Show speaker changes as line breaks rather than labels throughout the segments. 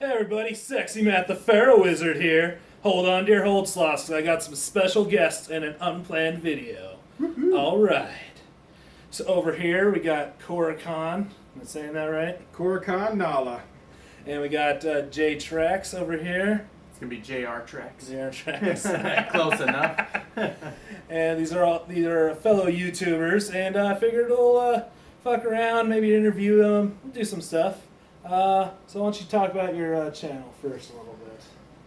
Hey everybody, Sexy Matt the Pharaoh Wizard here. Hold on to your hold slots, 'cause I got some special guests and an unplanned video. Alright. So over here we got Koricon. Am I saying that right?
Koricon Nala.
And we got JRTrax over here.
It's gonna be JRTrax.
JRTrax.
Close enough.
And these are fellow YouTubers, and I figured we'll fuck around, maybe interview them, do some stuff. So why don't you talk about your channel first a little bit?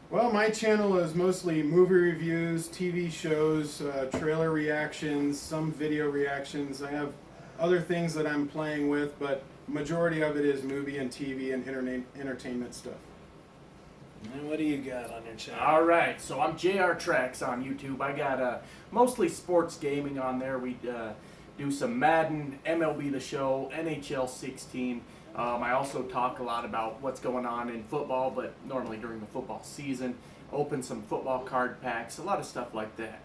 Well, my channel is mostly movie reviews, TV shows, trailer reactions, some video reactions. I have other things that I'm playing with, but majority of it is movie and TV and entertainment stuff.
And what do you got on your channel?
All right, so I'm JRTrax on YouTube. I got mostly sports gaming on there. We do some Madden, MLB The Show, NHL 16. I also talk a lot about what's going on in football, but normally during the football season. Open some football card packs, a lot of stuff like that.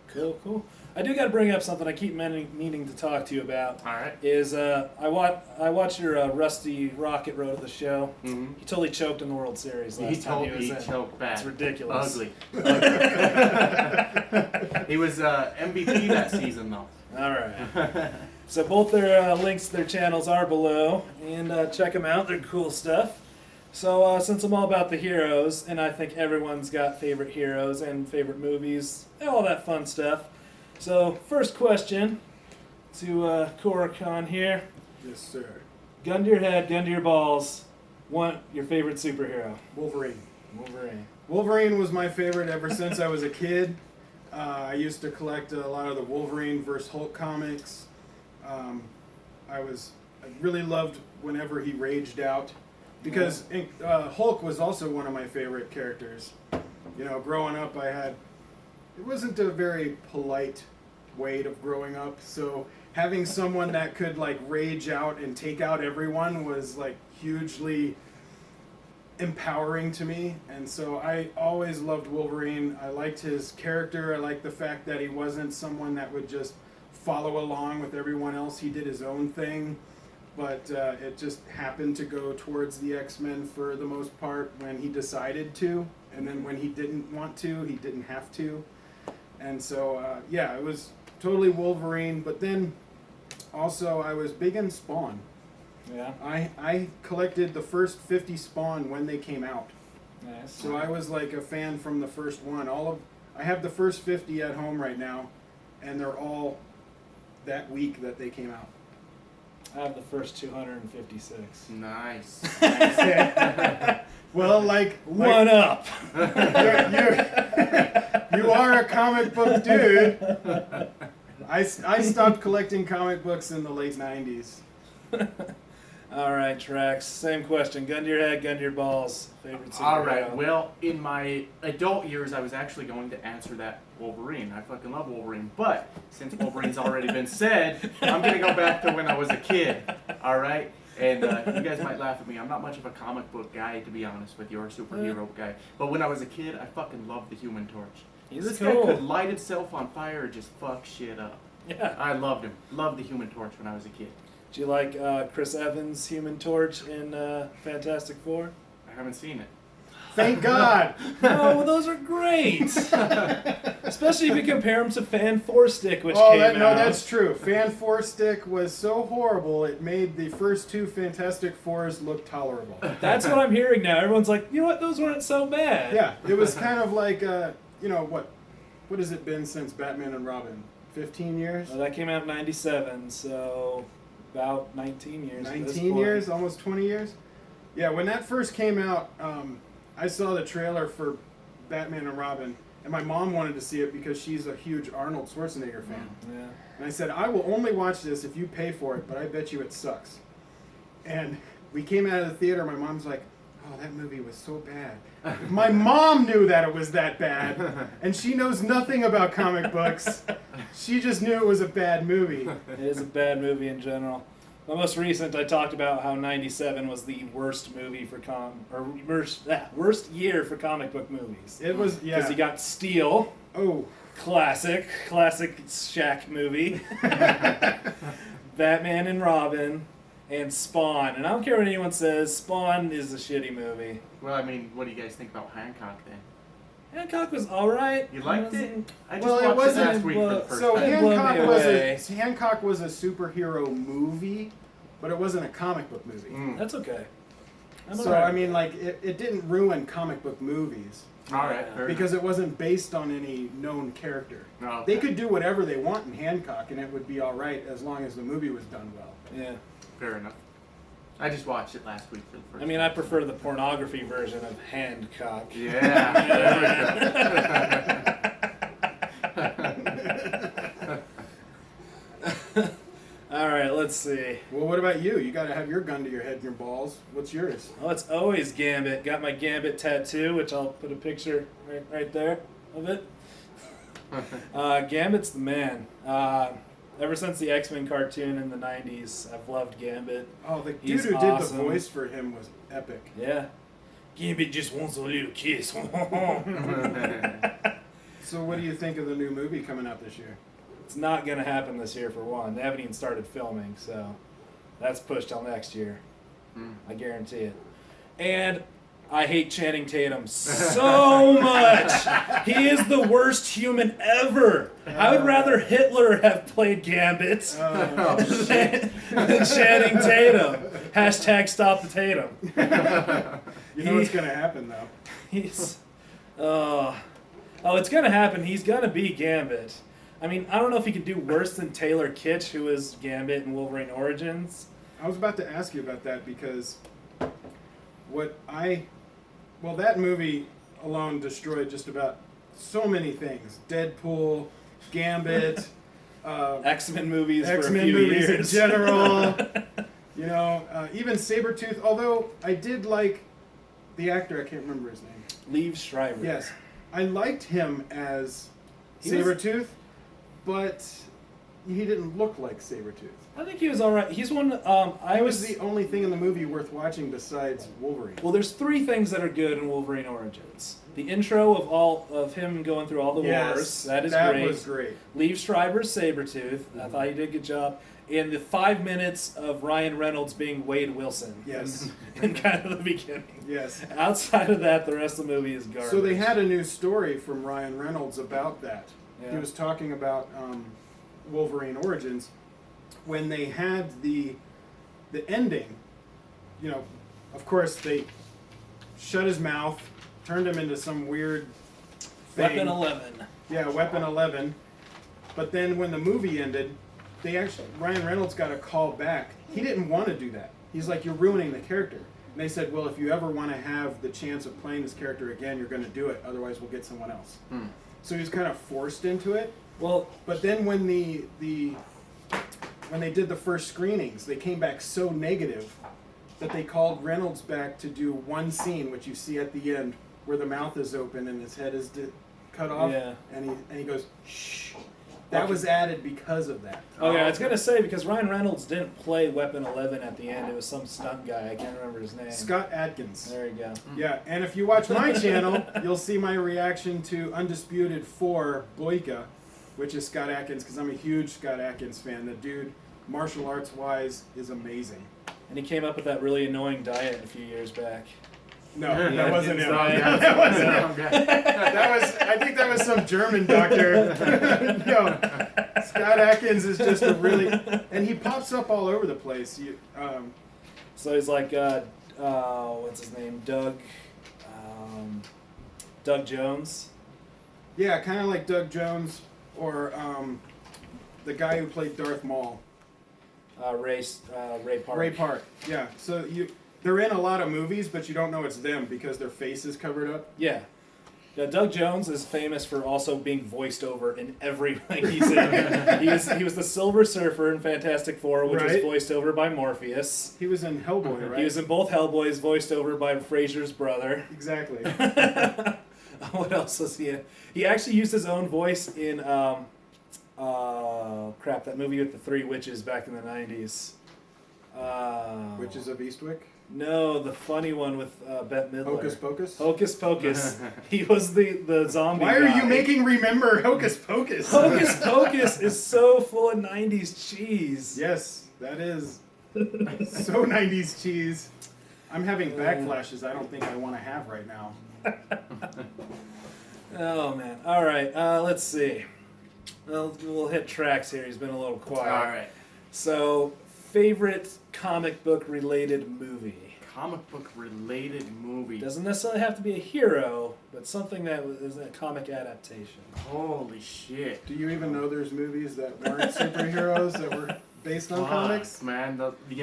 Cool, cool. I do got to bring up something I keep meaning to talk to you about.
All right.
Is I watched your Rusty Rocket Road of the show.
Mm-hmm.
He totally choked in the World Series last time he was in.
Choked bad.
It's ridiculous.
Ugly. He was MVP that season, though.
All right. So both their links to their channels are below, and check them out. They're cool stuff. So since I'm all about the heroes, and I think everyone's got favorite heroes and favorite movies, and all that fun stuff. So first question to Koricon here.
Yes, sir.
Gun to your head, gun to your balls. Your favorite superhero?
Wolverine.
Wolverine.
Wolverine was my favorite ever since I was a kid. I used to collect a lot of the Wolverine vs. Hulk comics. I really loved whenever he raged out, because Hulk was also one of my favorite characters. You know, growing up, it wasn't a very polite way of growing up, so having someone that could like rage out and take out everyone was like hugely empowering to me, and so I always loved Wolverine. I liked his character. I liked the fact that he wasn't someone that would just follow along with everyone else. He did his own thing, but it just happened to go towards the X-Men for the most part when he decided to, and then when he didn't want to, he didn't have to. And so yeah, it was totally Wolverine. But then also I was big in Spawn.
Yeah.
I collected the first 50 Spawn when they came out.
Nice.
So I was like a fan from the first one. I have the first 50 at home right now, and they're all that week that they came out.
I have the first 256.
Nice.
Well,
One up.
you are a comic book dude. I stopped collecting comic books in the late 90s.
All right, Trax. Same question. Gun to your head, gun to your balls. Favorite superhero?
All right. Well, in my adult years, I was actually going to answer that Wolverine. I fucking love Wolverine. But since Wolverine's already been said, I'm going to go back to when I was a kid. All right? And you guys might laugh at me. I'm not much of a comic book guy, to be honest with you, or a superhero guy. But when I was a kid, I fucking loved the Human Torch. This guy could light itself on fire and just fuck shit up.
Yeah.
I loved him. Loved the Human Torch when I was a kid.
Do you like Chris Evans' Human Torch in Fantastic Four?
I haven't seen it.
Thank God.
No, well, those are great. Especially if you compare them to Fan Four Stick, which came out.
No, that's true. Fan Four Stick was so horrible, it made the first two Fantastic Fours look tolerable.
That's what I'm hearing now. Everyone's like, you know what, those weren't so bad.
Yeah, it was kind of like, you know, what has it been since Batman and Robin? 15 years?
Well, that came out in 97, so about 19 years.
19 years? Almost 20 years? Yeah, when that first came out, I saw the trailer for Batman and Robin, and my mom wanted to see it because she's a huge Arnold Schwarzenegger fan.
Yeah.
And I said, I will only watch this if you pay for it, but I bet you it sucks. And we came out of the theater, my mom's like, oh, that movie was so bad. My mom knew that it was that bad, and she knows nothing about comic books. She just knew it was a bad movie.
It is a bad movie in general. The most recent, I talked about how 97 was the worst movie for worst year for comic book movies.
It was, yeah.
Because you got Steel.
Oh.
Classic Shaq movie. Batman and Robin. and Spawn. And I don't care what anyone says, Spawn is a shitty movie.
Well, I mean, what do you guys think about Hancock then?
Hancock was alright.
You liked it? I just
Well, it
watched it
wasn't-
last week for the first
So
time.
Hancock was a superhero movie, but it wasn't a comic book movie.
Mm.
That's okay. I'm
So
alright.
I mean, like it didn't ruin comic book movies
All right, fair
because it wasn't based on any known character.
enough. No,
They
okay.
could do whatever they want in Hancock, and it would be all right as long as the movie was done well.
Yeah.
Fair enough. I just watched it last week for the first
I mean, I prefer the pornography version of Hancock.
time. Yeah.
Alright, let's see.
Well, what about you? You got to have your gun to your head and your balls. What's yours?
Well, it's always Gambit. Got my Gambit tattoo, which I'll put a picture right there of it. Gambit's the man. Ever since the X-Men cartoon in the 90s, I've loved Gambit.
Oh, the dude
He's
who
awesome.
did the voice for him was epic.
Yeah. Gambit just wants a little kiss.
So, what do you think of the new movie coming out this year?
It's not going to happen this year, for one. They haven't even started filming, so that's pushed till next year.
Mm.
I guarantee it. And I hate Channing Tatum so much. He is the worst human ever. I would rather Hitler have played Gambit
Oh,
than Channing Tatum. Hashtag stop the Tatum.
You know what's going to happen, though.
He's, it's gonna happen. He's gonna be Gambit. I mean, I don't know if he could do worse than Taylor Kitsch, who is Gambit in Wolverine Origins.
I was about to ask you about that because that movie alone destroyed just about so many things. Deadpool, Gambit,
X-Men movies for a
X-Men
few
movies
years.
in general. You know, even Sabretooth, although I did like the actor, I can't remember his name.
Liev Schreiber.
Yes. I liked him as
He was-
Sabretooth, but he didn't look like Sabretooth.
I think he was alright. He's one.
I was the only thing in the movie worth watching besides Wolverine.
Well, there's three things that are good in Wolverine Origins. The intro of him going through all the wars. That is great.
That was great.
Liev Schreiber's Sabretooth. I thought he did a good job. And the 5 minutes of Ryan Reynolds being Wade Wilson.
Yes.
In kind of the beginning.
Yes.
Outside of that, the rest of the movie is garbage.
So they had a new story from Ryan Reynolds about that.
Yeah.
He was talking about Wolverine Origins when they had the ending. You know, of course they shut his mouth, turned him into some weird thing.
Weapon 11.
Yeah, Weapon 11. But then when the movie ended, Ryan Reynolds got a call back. He didn't want to do that. He's like, you're ruining the character. And they said, well, if you ever want to have the chance of playing this character again, you're going to do it. Otherwise, we'll get someone else.
Hmm.
So he was kind of forced into it.
Well,
But then when when they did the first screenings, they came back so negative that they called Reynolds back to do one scene, which you see at the end, where the mouth is open and his head is cut off.
Yeah.
And he goes, shh. That
Okay.
was added because of that.
okay, I was going to say, because Ryan Reynolds didn't play Weapon 11 at the end. It was some stunt guy. I can't remember his name.
Scott Adkins.
There you go.
Yeah, and if you watch my channel, you'll see my reaction to Undisputed 4 Boyka, which is Scott Adkins, because I'm a huge Scott Adkins fan. The dude, martial arts wise, is amazing.
And he came up with that really annoying diet a few years back.
No,
Yeah,
that wasn't him.
yeah,
That wasn't him.
okay.
I think that was some German doctor. No, Scott Adkins is just a really, and he pops up all over the place.
So he's like, what's his name? Doug Jones.
Yeah, kind of like Doug Jones or the guy who played Darth Maul.
Ray Park.
Ray Park. Yeah. So they're in a lot of movies, but you don't know it's them because their face is covered up.
Yeah. Yeah, Doug Jones is famous for also being voiced over in everything he's in. he was the Silver Surfer in Fantastic Four, which was
Right.
voiced over by Morpheus.
He was in Hellboy, right?
He was in both Hellboys, voiced over by Fraser's brother.
Exactly.
What else was he in? He actually used his own voice in that movie with the three witches back in the 90s.
Witches of Eastwick.
No, the funny one with Bette Midler.
Hocus Pocus.
Hocus Pocus. He was the zombie
Why are
guy.
you making remember Hocus Pocus?
Hocus Pocus is so full of 90s cheese.
Yes, that is. So 90s cheese. I'm having backflashes I don't think I want to have right now.
Oh man. All right. Let's see. We'll hit Trax here. He's been a little quiet.
All right.
So, favorite comic book related movie.
Comic book related movie.
Doesn't necessarily have to be a hero, but something that is a comic adaptation.
Holy shit.
Do you even know there's movies that weren't superheroes that were based on comics?
Man,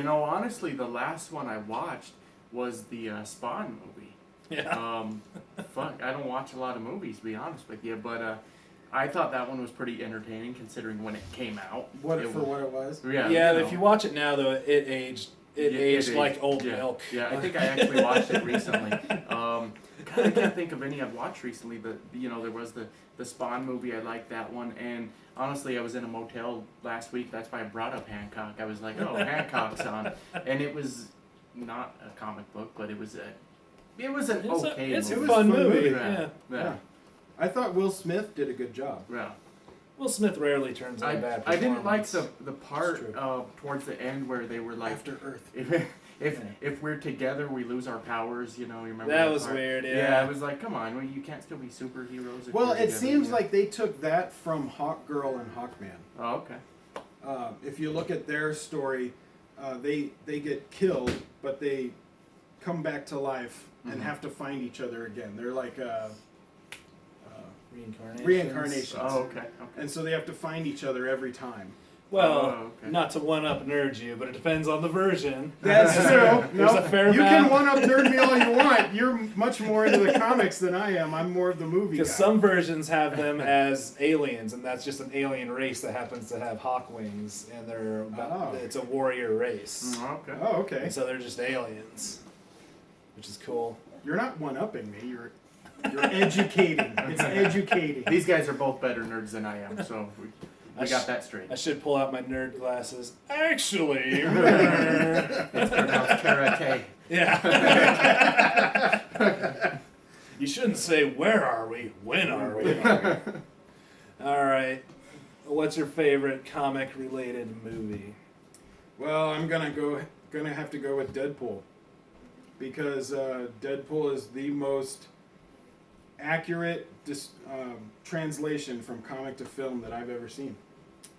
honestly, the last one I watched was the Spawn movie.
Yeah.
Fuck, I don't watch a lot of movies, to be honest with you, but I thought that one was pretty entertaining considering when it came out.
What it was?
Yeah,
Yeah,
you
if
know.
you watch it now, though, it aged. It aged like old
yeah.
milk.
Yeah, I think I actually watched it recently. God, I can't think of any I've watched recently, but there was the Spawn movie. I liked that one, and honestly, I was in a motel last week. That's why I brought up Hancock. I was like, oh, Hancock's on, and it was not a comic book, but it was a okay
It's
movie.
a fun
movie.
movie.
Yeah.
Yeah.
I thought Will Smith did a good job.
Yeah.
Will Smith rarely turns in a bad
I
performance.
didn't like the
It's
part
true.
towards the end where they were like,
After Earth.
if we're together, we lose our powers. You remember
That was
part?
weird.
Yeah,
Yeah.
I was like, come on, you can't still be superheroes. If
Well,
you're
it
together,
seems
yeah.
like they took that from Hawkgirl and Hawkman.
Oh, okay.
If you look at their story, they get killed, but they come back to life and have to find each other again. They're like reincarnations.
Oh, okay.
And so they have to find each other every time.
Well,
Oh, okay.
not to one-up nerd you, but it depends on the version.
That's true.
There's
No,
a fair
you
amount.
can one-up nerd me all you want. You're much more into the comics than I am. I'm more of the movie guy.
Because some versions have them as aliens, and that's just an alien race that happens to have hawk wings, and it's a warrior race.
Okay.
Oh, okay.
And so they're just aliens, which is cool.
You're not one-upping me. You're educating. It's educating.
These guys are both better nerds than I am, so we got that straight.
I should pull out my nerd glasses. Actually,
It's pronounced karate.
yeah. You shouldn't say where are we, when are we. All right. What's your favorite comic-related movie?
Well, I'm gonna have to go with Deadpool because Deadpool is the most accurate translation from comic to film that I've ever seen.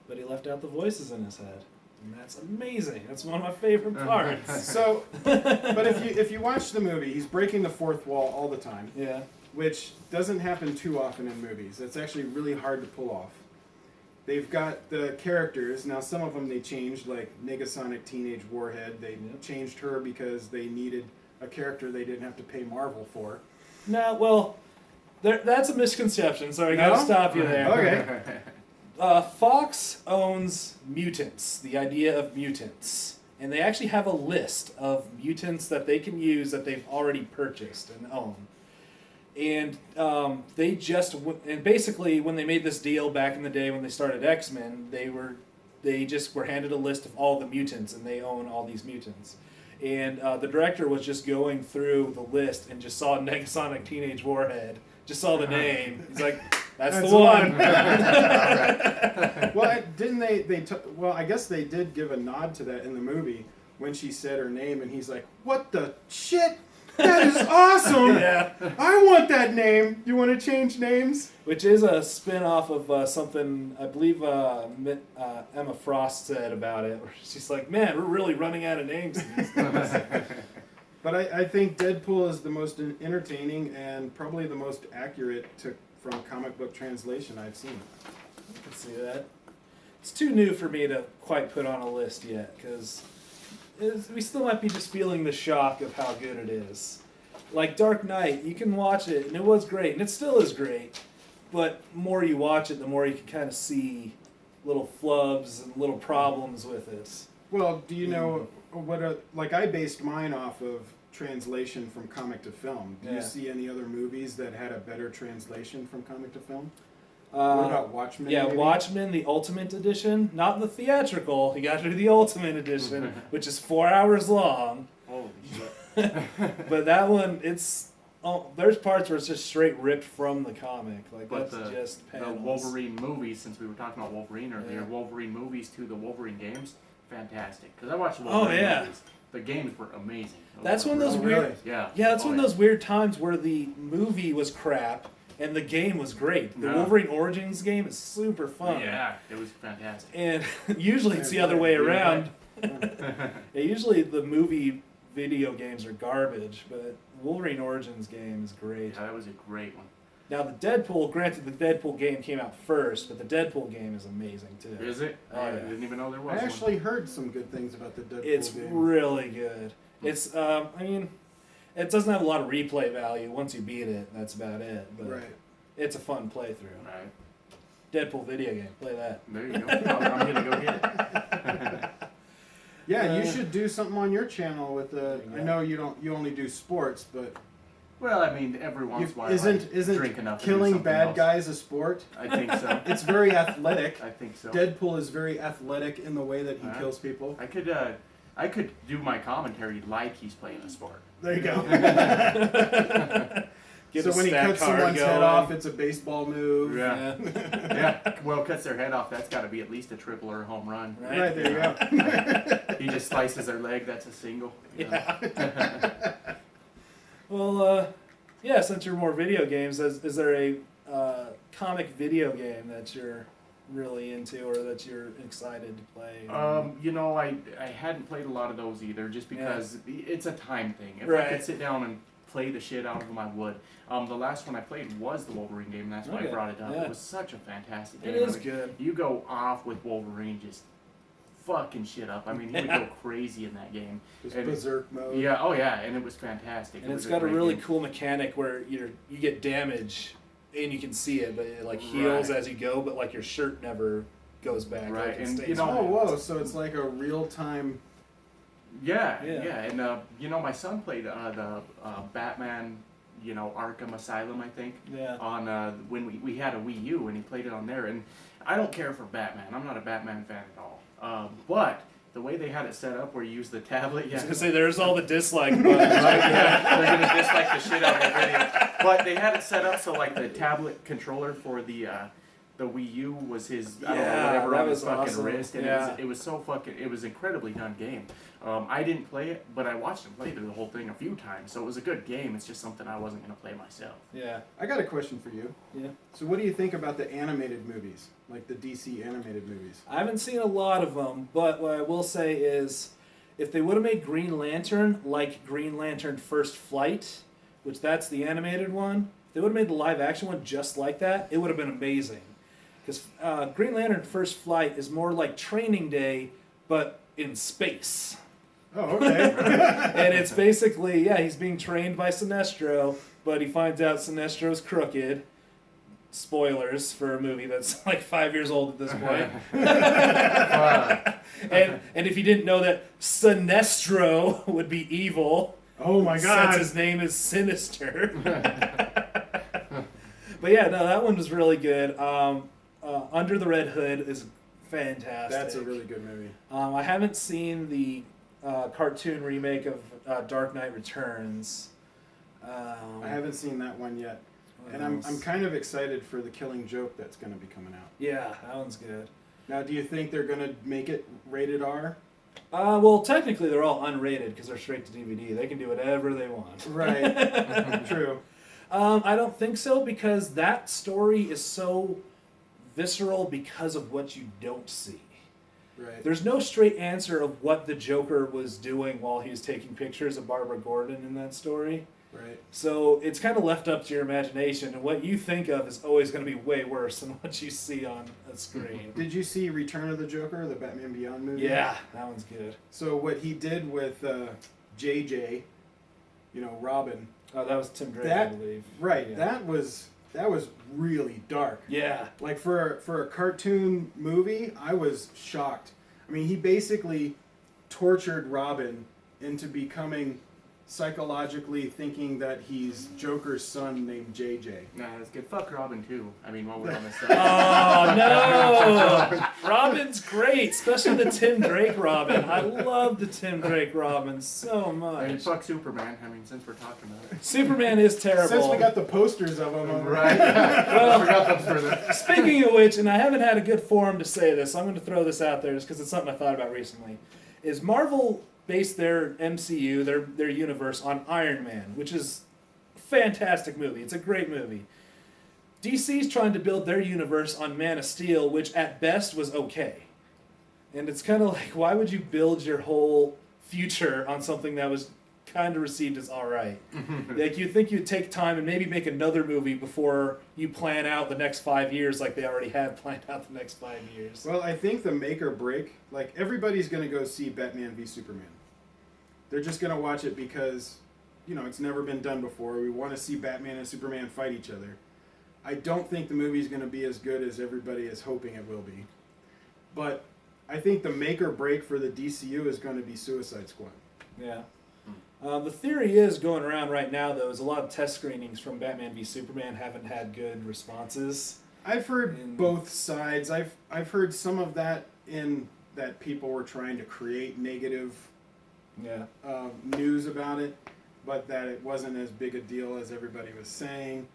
But he left out the voices in his head, and that's amazing. That's one of my favorite parts.
So, but if you watch the movie, he's breaking the fourth wall all the time,
Yeah.
which doesn't happen too often in movies. It's actually really hard to pull off. They've got the characters. Now, some of them they changed, like Negasonic Teenage Warhead. They changed her because they needed a character they didn't have to pay Marvel for.
No, well, that's a misconception, so I gotta
No?
stop you there.
Okay.
Fox owns mutants, the idea of mutants. And they actually have a list of mutants that they can use that they've already purchased and own. And and basically when they made this deal back in the day when they started X-Men, they just were handed a list of all the mutants and they own all these mutants. And the director was just going through the list and just saw Negasonic Teenage Warhead, just saw the name. He's like, that's the one.
Well, didn't they well, I guess they did give a nod to that in the movie when she said her name, and he's like, "What the shit? That is awesome!
Yeah.
I want that name. You want to change names?"
Which is a spin-off of something I believe Emma Frost said about it. Where she's like, man, we're really running out of names. in these things."
But I think Deadpool is the most entertaining and probably the most accurate from comic book translation I've seen.
I can see that. It's too new for me to quite put on a list yet, because we still might be just feeling the shock of how good it is. Like Dark Knight, you can watch it, and it was great, and it still is great, but the more you watch it, the more you can kind of see little flubs and little problems with it.
Well, do you know like I based mine off of translation from comic to film. Do you see any other movies that had a better translation from comic to film? What about Watchmen?
Yeah,
maybe?
Watchmen, the Ultimate Edition, not the theatrical. You got to do the Ultimate Edition, which is 4 hours long.
Holy shit.
But that one, there's parts where it's just straight ripped from the comic. Like
But
that's just
the
panels.
Wolverine movies, since we were talking about Wolverine earlier,
Yeah.
Wolverine movies to the Wolverine games, fantastic. Because I watched the
Oh,
Wolverine
yeah.
movies. The games were amazing.
That's one of those
Oh,
weird.
really?
Yeah.
Yeah, that's
Oh,
one of those weird times where the movie was crap and the game was great. The
Yeah.
Wolverine Origins game is super fun.
Yeah, it was fantastic.
And usually it's the
Yeah,
other way
yeah,
around. Yeah, usually the movie video games are garbage, but Wolverine Origins game is great.
Yeah, that was a great one.
Now the Deadpool, granted the Deadpool game came out first, but the Deadpool game is amazing too.
Is it?
Oh,
I
yeah.
didn't even know there was
I
one.
actually heard some good things about the Deadpool
It's
game.
really good. It's I mean, it doesn't have a lot of replay value. Once you beat it, that's about it. But
Right.
it's a fun playthrough.
Right.
Deadpool video game, play that.
There you go. I'm gonna go get it.
Yeah, you should do something on your channel with the.
Yeah.
I know you only do sports, but
Well, I mean, every once in a while, I
isn't
drink enough to do
killing
something
bad
else.
guys a sport?
I think so.
It's very athletic.
I think so.
Deadpool is very athletic in the way that he
Alright.
kills people.
I could do my commentary like he's playing a sport.
There you go.
Get
So
the
when he
stat
cuts
card
someone's head
going.
off, it's a baseball move.
Yeah. Yeah. Well, cuts their head off. That's got to be at least a triple or a home run.
Right.
Right, there you go.
He just slices their leg. That's a single.
Yeah. Well, yeah. Since you're more video games, is there a comic video game that you're really into or that you're excited to play?
You know, I hadn't played a lot of those either, just because it's a time thing. If I
Right.
could sit down and play the shit out of them, I would. The last one I played was the Wolverine game, and that's why
Okay.
I brought it up.
Yeah.
It was such a fantastic game.
It is
I mean,
good.
You go off with Wolverine, just fucking shit up. I mean, he would go crazy in that game.
Just
And-
berserk mode.
Yeah, oh yeah, and it was fantastic.
And
It
it's
was
got a
great
really
game.
cool mechanic where you get damage and you can see it, but it like heals
Right.
as you go, but like your shirt never goes back.
Right,
Like, it
and,
stays
you know-
on.
Oh, whoa! So it's like a real time.
Yeah,
Yeah.
yeah, and you know, my son played the Batman, you know, Arkham Asylum, I think.
Yeah.
On when we had a Wii U, and he played it on there. And I don't care for Batman. I'm not a Batman fan at all. But the way they had it set up, where you use the tablet,
I was
yeah.
gonna say there's all the dislike buttons.
Right, yeah, they're gonna dislike the shit out of the video. But they had it set up so like the tablet controller for the Wii U was his I don't know,
Yeah,
whatever
that
on his
was
fucking
awesome.
wrist, and
Yeah.
it was so fucking it was incredibly done game. I didn't play it, but I watched him play through the whole thing a few times, so it was a good game. It's just something I wasn't gonna play myself.
Yeah.
I got a question for you.
Yeah.
So what do you think about the animated movies, like the DC animated movies?
I haven't seen a lot of them, but what I will say is, if they would have made Green Lantern like Green Lantern First Flight, which that's the animated one, if they would have made the live action one just like that, it would have been amazing. Because Green Lantern First Flight is more like Training Day, but in space.
Oh, okay.
And it's basically, yeah, he's being trained by Sinestro, but he finds out Sinestro's crooked. Spoilers for a movie that's like 5 years old at this point. And if you didn't know that Sinestro would be evil,
Oh my
since
God.
his name is Sinister. But yeah, no, that one was really good. Under the Red Hood is fantastic.
That's a really good movie.
I haven't seen the cartoon remake of Dark Knight Returns.
I haven't seen that one yet,
what
and I'm
else?
kind of excited for the Killing Joke that's going to be coming out.
Yeah, that one's good.
Now, do you think they're going to make it rated R?
Well, technically they're all unrated because they're straight to DVD. They can do whatever they want.
Right. True.
I don't think so because that story is so visceral because of what you don't see.
Right.
There's no straight answer of what the Joker was doing while he was taking pictures of Barbara Gordon in that story.
Right.
So it's kind of left up to your imagination, and what you think of is always going to be way worse than what you see on a screen.
Did you see Return of the Joker, the Batman Beyond movie?
Yeah, that one's good.
So what he did with JJ, you know, Robin.
Oh, that was Tim Drake, I
That
believe.
right.
Yeah.
That was really dark.
Yeah.
Like for a cartoon movie, I was shocked. I mean, he basically tortured Robin into becoming psychologically thinking that he's Joker's son named JJ.
Nah, that's good. Fuck Robin too. I mean, while we're on this
Oh
stuff.
no! Robin's great, especially the Tim Drake Robin. I love the Tim Drake Robin so
I mean,
much.
fuck Superman. I mean, since we're talking about it.
Superman is terrible.
Since we got the posters of him,
Right.
Well,
I forgot those further.
Speaking of which, and I haven't had a good forum to say this, so I'm going to throw this out there just because it's something I thought about recently. Is Marvel based their MCU, their universe, on Iron Man, which is a fantastic movie. It's a great movie. DC's trying to build their universe on Man of Steel, which at best was okay. And it's kind of like, why would you build your whole future on something that was kind of received as alright? Like, you'd think you'd take time and maybe make another movie before you plan out the next 5 years like they already have planned out the next 5 years.
well, I think the make or break, like everybody's going to go see Batman v Superman. They're just going to watch it because, you know, it's never been done before. We want to see Batman and Superman fight each other. I don't think the movie's going to be as good as everybody is hoping it will be. But I think the make or break for the DCU is going to be Suicide Squad.
Yeah. The theory is going around right now, though, is a lot of test screenings from Batman v Superman haven't had good responses.
I've heard both sides. I've heard some of that in that people were trying to create negative
Yeah.
news about it, but that it wasn't as big a deal as everybody was saying.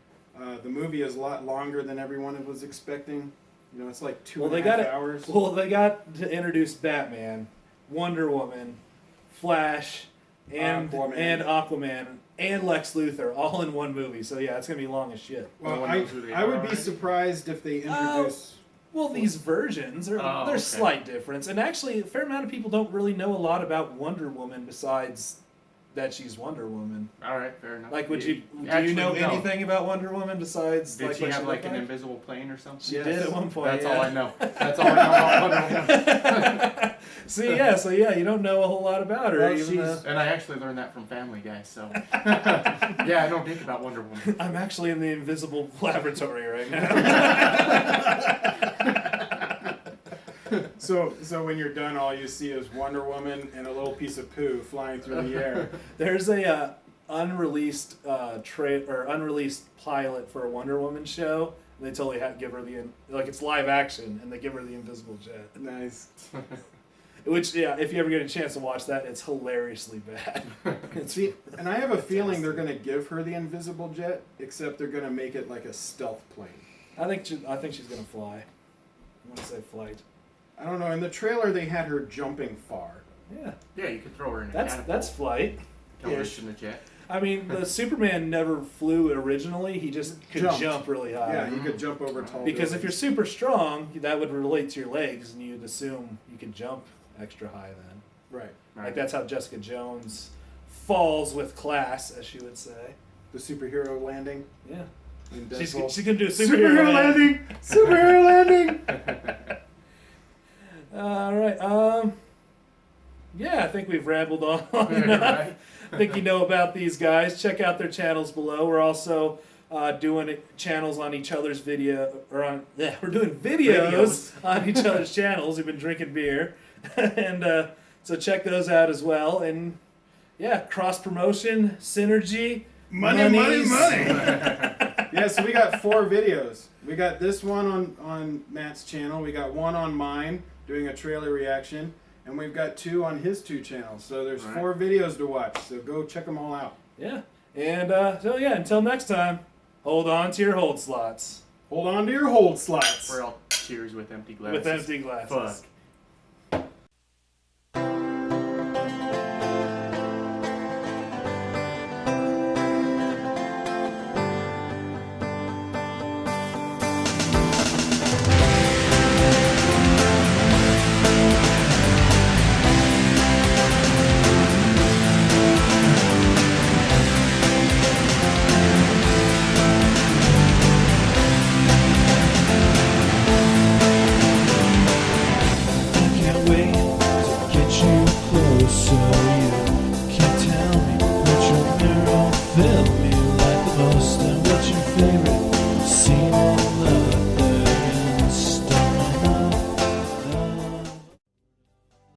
The movie is a lot longer than everyone was expecting. You know, it's like two and a half hours.
Well, they got to introduce Batman, Wonder Woman, Flash, and Aquaman, and Lex Luthor all in one movie. So yeah, it's gonna be long as shit.
Well,
No one knows who they
I
are
would be
already.
surprised if they introduce.
Well, these versions are
Oh,
there's
okay.
slight difference, and actually, a fair amount of people don't really know a lot about Wonder Woman besides that she's Wonder Woman.
All right, fair enough.
Like, do you
Actually,
know
no.
anything about Wonder Woman besides
Did
like
she
what
have
she
like
looked
an invisible plane or something?
She
Yes.
did at one point.
That's
yeah.
all I know. That's all I know about Wonder Woman.
So yeah, you don't know a whole lot about her.
Well,
even though
And I actually learned that from Family Guy, so yeah, I don't think about Wonder Woman.
I'm actually in the invisible laboratory right now.
So when you're done, all you see is Wonder Woman and a little piece of poo flying through the air.
There's a unreleased unreleased pilot for a Wonder Woman show. And they totally had to give her it's live action, and they give her the invisible jet.
Nice.
Which, yeah, if you ever get a chance to watch that, it's hilariously bad.
See, and I have a feeling they're going to give her the invisible jet, except they're going to make it like a stealth plane.
I think she's gonna fly. I want to say flight.
I don't know. In the trailer, they had her jumping far.
Yeah,
Yeah, you could throw her in a
that's
catapult.
flight.
Tell her
ish.
in the jet.
I mean, the Superman never flew originally. He just could
Jumped.
jump really high.
Yeah, you could jump over tall
Because if you're
buildings.
super strong, that would relate to your legs, and you'd assume you could jump extra high then.
Right.
Right.
Like that's how Jessica Jones falls with class, as she would say.
The superhero landing.
Yeah,
in
she's
Deadpool.
gonna do a
Superhero landing! Superhero landing!
All right. Yeah, I think we've rambled on enough.
Right.
I think you know about these guys. Check out their channels below. We're also doing channels on each other's video, we're doing videos on each other's channels. We've been drinking beer, and so check those out as well. And yeah, cross promotion, synergy,
Money,
monies.
Yeah, so we got 4 videos. We got this one on Matt's channel. We got one on mine, doing a trailer reaction. And we've got 2 on his 2 channels. So there's
Right.
4 videos to watch. So go check them all out.
Yeah, and so yeah, until next time, hold on to your hold slots
Hold on to your hold slots.
We're all cheers with empty glasses.
with empty glasses.
Fuck.